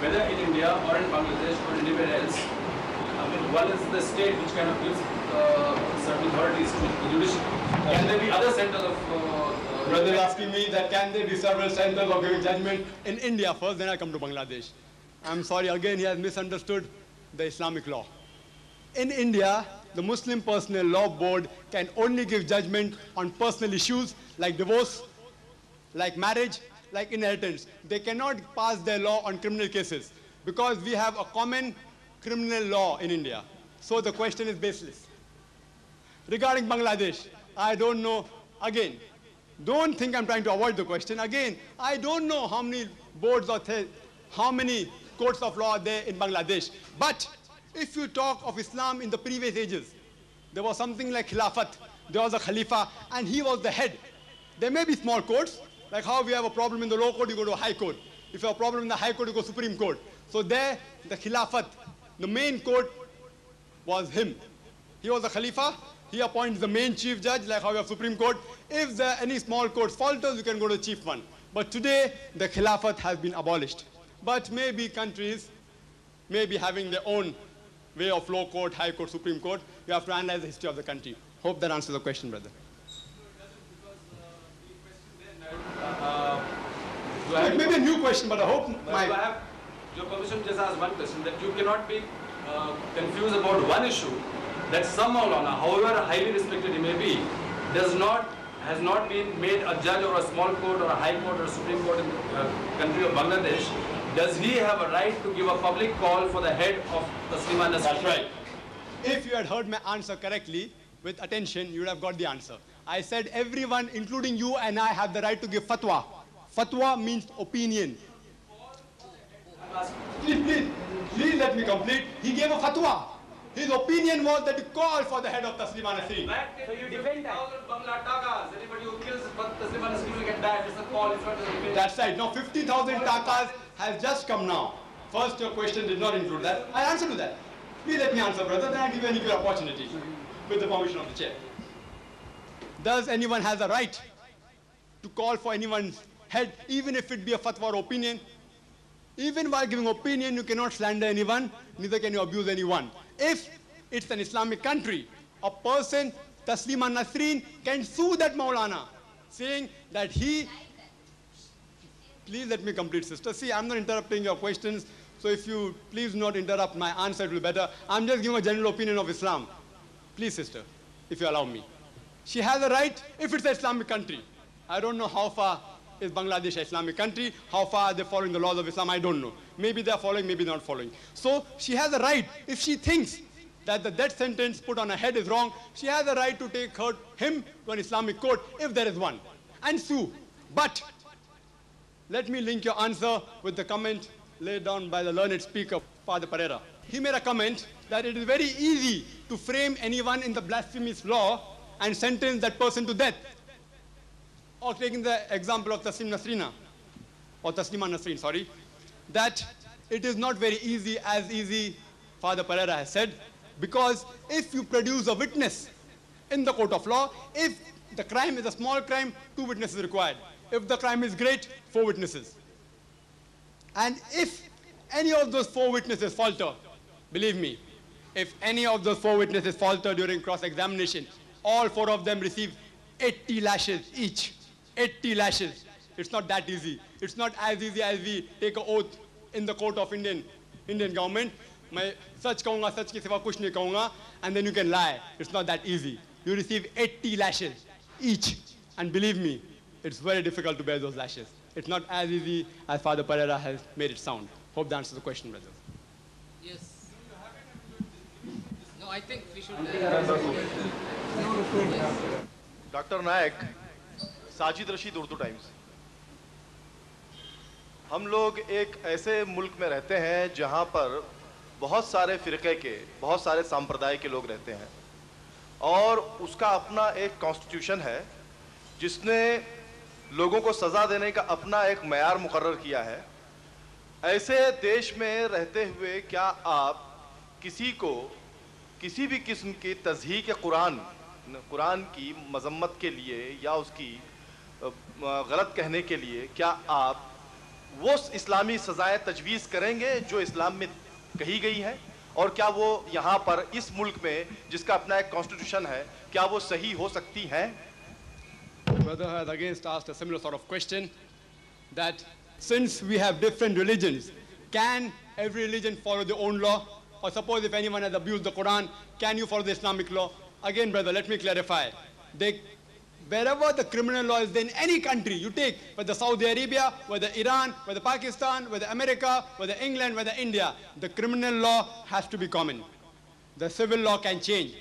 whether in India or in Bangladesh or anywhere else, I mean, one is the state which kind of gives certain authorities to the judiciary. Can there be other centers of... Brother is asking me that can there be several centers of giving judgment in India first, then I come to Bangladesh. I'm sorry, again he has misunderstood the Islamic law. In India, the Muslim Personal Law Board can only give judgment on personal issues like divorce, like marriage, like inheritance. They cannot pass their law on criminal cases because we have a common criminal law in India. So the question is baseless. Regarding Bangladesh, I don't know, again, don't think I'm trying to avoid the question. Again, I don't know how many boards or how many courts of law are there in Bangladesh. But if you talk of Islam in the previous ages, there was something like Khilafat, there was a Khalifa, and he was the head. There may be small courts, like how we have a problem in the low court, you go to a high court. If you have a problem in the high court, you go to Supreme Court. So there, the Khilafat, the main court was him. He was the Khalifa. He appoints the main chief judge, like how we have Supreme Court. If there are any small courts falters, you can go to the chief one. But today, the Khilafat has been abolished. But maybe countries may be having their own way of low court, high court, Supreme Court. You have to analyze the history of the country. Hope that answers the question, brother. It may be a new question, but I hope I have your permission to just ask one question, that you cannot be confused about one issue, that some Maulana, however highly respected he may be, has not been made a judge or a small court or a high court or a Supreme Court in the country of Bangladesh. Does he have a right to give a public call for the head of Taslima Nasreen? That's right. If you had heard my answer correctly, with attention, you would have got the answer. I said everyone, including you and I, have the right to give fatwa. Fatwa means opinion. Please let me complete. He gave a fatwa. His opinion was that to call for the head of Taslima Nasreen. So you defend 1,000 Bangla takas. Anybody who kills Taslima Nasreen will get that. It's a call in front of the... That's right. Now 50,000 takas has just come now. First, your question did not include that. I answer to that. Please let me answer, brother. Then I give you an equal opportunity with the permission of the chair. Does anyone has a right to call for anyone's head, even if it be a fatwa or opinion? Even while giving opinion, you cannot slander anyone, neither can you abuse anyone. If it's an Islamic country, a person, Taslima Nasreen, can sue that Maulana, saying that he... Please let me complete, sister. See, I'm not interrupting your questions, so if you please not interrupt my answer, it will be better. I'm just giving a general opinion of Islam. Please, sister, if you allow me. She has a right if it's an Islamic country. I don't know how far is Bangladesh an Islamic country, how far are they following the laws of Islam, I don't know. Maybe they're following, maybe not following. So she has a right, if she thinks that the death sentence put on her head is wrong, she has a right to take him to an Islamic court, if there is one, and sue. But let me link your answer with the comment laid down by the learned speaker, Father Pereira. He made a comment that it is very easy to frame anyone in the blasphemous law and sentence that person to death. Or taking the example of Taslima Nasreen, sorry, that it is not very easy, as easy, Father Pereira has said, because if you produce a witness in the court of law, if the crime is a small crime, 2 witnesses required. If the crime is great, 4 witnesses. And if any of those 4 witnesses falter, believe me, if any of those 4 witnesses falter during cross-examination, all 4 of them receive 80 lashes each. 80 lashes. It's not that easy. It's not as easy as we take an oath in the court of Indian government. मैं सच कहूँगा, सच के सिवा कुछ नहीं कहूँगा, and then you can lie. It's not that easy. You receive 80 lashes each. And believe me, it's very difficult to bear those lashes. It's not as easy as Father Pereira has made it sound. Hope that answers the question, brother. Yes. No, I think we should... Dr. Naik, Sajid Rashid Urdu times. हम लोग एक ऐसे मुल्क में रहते हैं जहां पर बहुत सारे फ़िरक़े के, बहुत सारे संप्रदाय के लोग रहते हैं और उसका अपना एक कॉन्स्टिट्यूशन है जिसने लोगों को सज़ा देने का अपना एक मयार मुकर्रर किया है। ऐसे देश में रहते हुए क्या आप किसी को किसी भी किस्म की तज़हीक़ कुरान की मज़म्मत के लिए या उसकी गलत कहने के लिए क्या आप वो इस्लामी सजाएं तजवीज़ करेंगे जो इस्लाम में कही गई हैं, और क्या वो यहाँ पर इस मुल्क में जिसका अपना एक कॉन्स्टिट्यूशन है, क्या वो सही हो सकती हैं? The brother has again asked a similar sort of question, that since we have different religions, can every religion follow their own law? Or suppose if anyone has abused the Quran, can you follow the Islamic law? Again, brother, let me clarify. Wherever the criminal law is in any country, you take whether Saudi Arabia, whether Iran, whether Pakistan, whether America, whether England, whether India, the criminal law has to be common. The civil law can change.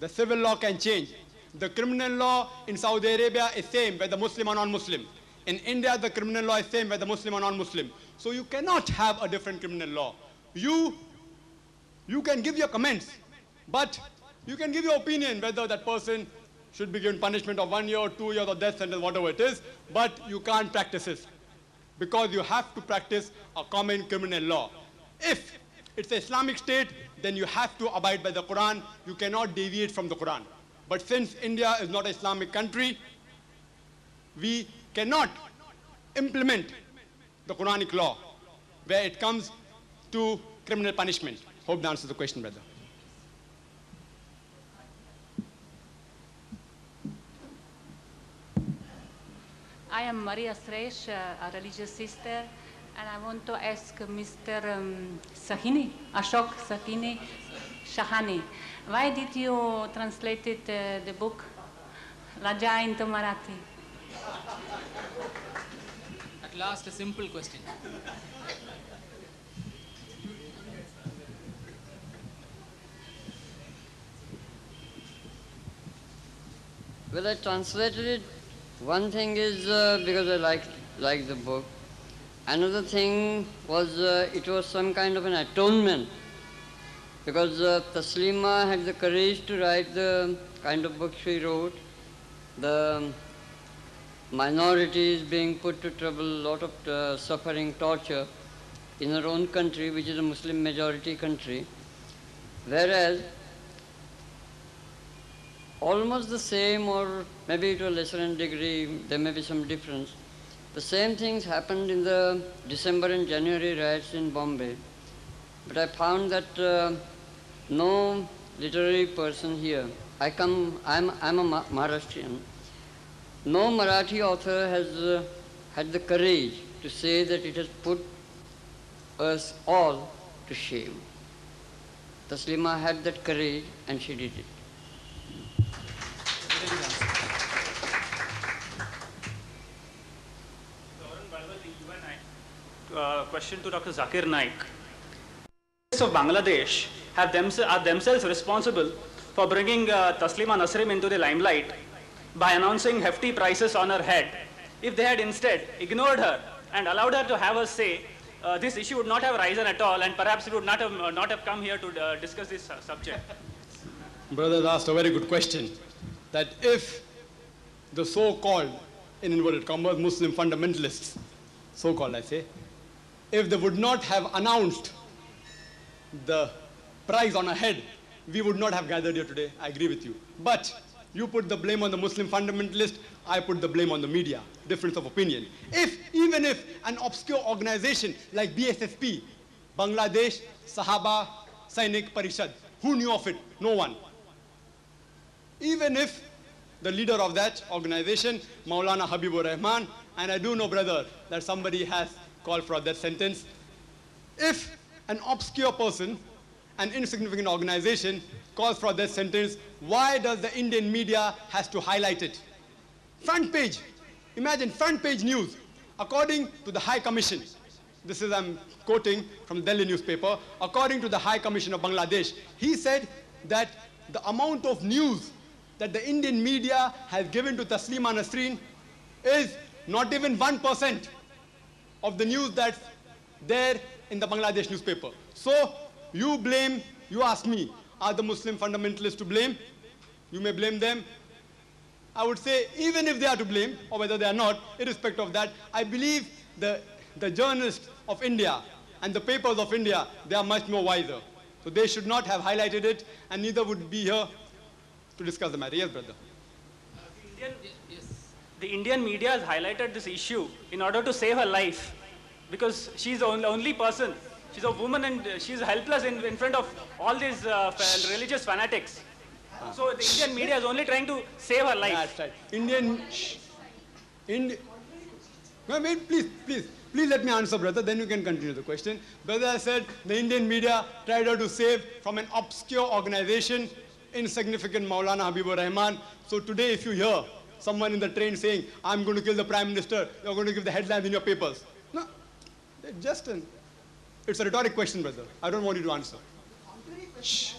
The civil law can change. The criminal law in Saudi Arabia is same whether Muslim or non-Muslim. In India, the criminal law is same whether Muslim or non-Muslim. So you cannot have a different criminal law. You can give your comments, but you can give your opinion whether that person should be given punishment of 1 year, 2 years, or death sentence, whatever it is, but you can't practice it, because you have to practice a common criminal law. If it's an Islamic state, then you have to abide by the Quran. You cannot deviate from the Quran. But since India is not an Islamic country, we cannot implement the Quranic law where it comes to criminal punishment. Hope that answers the question, brother. I am Maria Sresh, a religious sister, and I want to ask Mr. Sahini, Ashok Sahini Shahani, why did you translate the book Raja into Marathi? At last, a simple question. Well, I translated it. One thing is because I like the book. Another thing was it was some kind of an atonement, because Taslima had the courage to write the kind of book she wrote. The minorities being put to trouble, a lot of suffering, torture in her own country, which is a Muslim majority country. Whereas almost the same, or maybe to a lesser degree, there may be some difference. The same things happened in the December and January riots in Bombay. But I found that no literary person here, I'm a Maharashtrian, no Marathi author has had the courage to say that it has put us all to shame. Taslima had that courage and she did it. Question to Dr. Zakir Naik. Of Bangladesh are themselves responsible for bringing Taslima Nasrim into the limelight by announcing hefty prices on her head. If they had instead ignored her and allowed her to have a say, this issue would not have risen at all, and perhaps it would not have come here to discuss this subject. Brother asked a very good question, that if the so-called, in inverted commas, Muslim fundamentalists, so-called I say, if they would not have announced the price on our head, we would not have gathered here today. I agree with you. But you put the blame on the Muslim fundamentalist, I put the blame on the media. Difference of opinion. Even if an obscure organization like BSSP, Bangladesh Sahaba Sainik Parishad, who knew of it? No one. Even if the leader of that organization, Maulana Habibur Rahman, and I do know, brother, that somebody has called for a death sentence. If an obscure person, an insignificant organization, calls for a death sentence, why does the Indian media has to highlight it? Front page. Imagine front page news. According to the High Commission, this is I'm quoting from the Delhi newspaper, according to the High Commission of Bangladesh, he said that the amount of news that the Indian media has given to Taslima Nasreen is not even 1% of the news that's there in the Bangladesh newspaper. So you ask me, are the Muslim fundamentalists to blame? You may blame them. I would say even if they are to blame, or whether they are not, irrespective of that, I believe the journalists of India and the papers of India, they are much more wiser. So they should not have highlighted it, and neither would be here to discuss the matter. Yes, brother. Yes. the Indian media has highlighted this issue in order to save her life, because she's the only person. She's a woman and she's helpless in front of all these religious fanatics. So the Indian media is only trying to save her life. That's right. No, wait, please let me answer, brother, then you can continue the question. Brother, I said the Indian media tried to save from an obscure organization, insignificant Maulana Habibur Rahman. So today if you hear someone in the train saying, I'm going to kill the Prime Minister, you're going to give the headlines in your papers. No, it's a rhetoric question, brother. I don't want you to answer. Shh.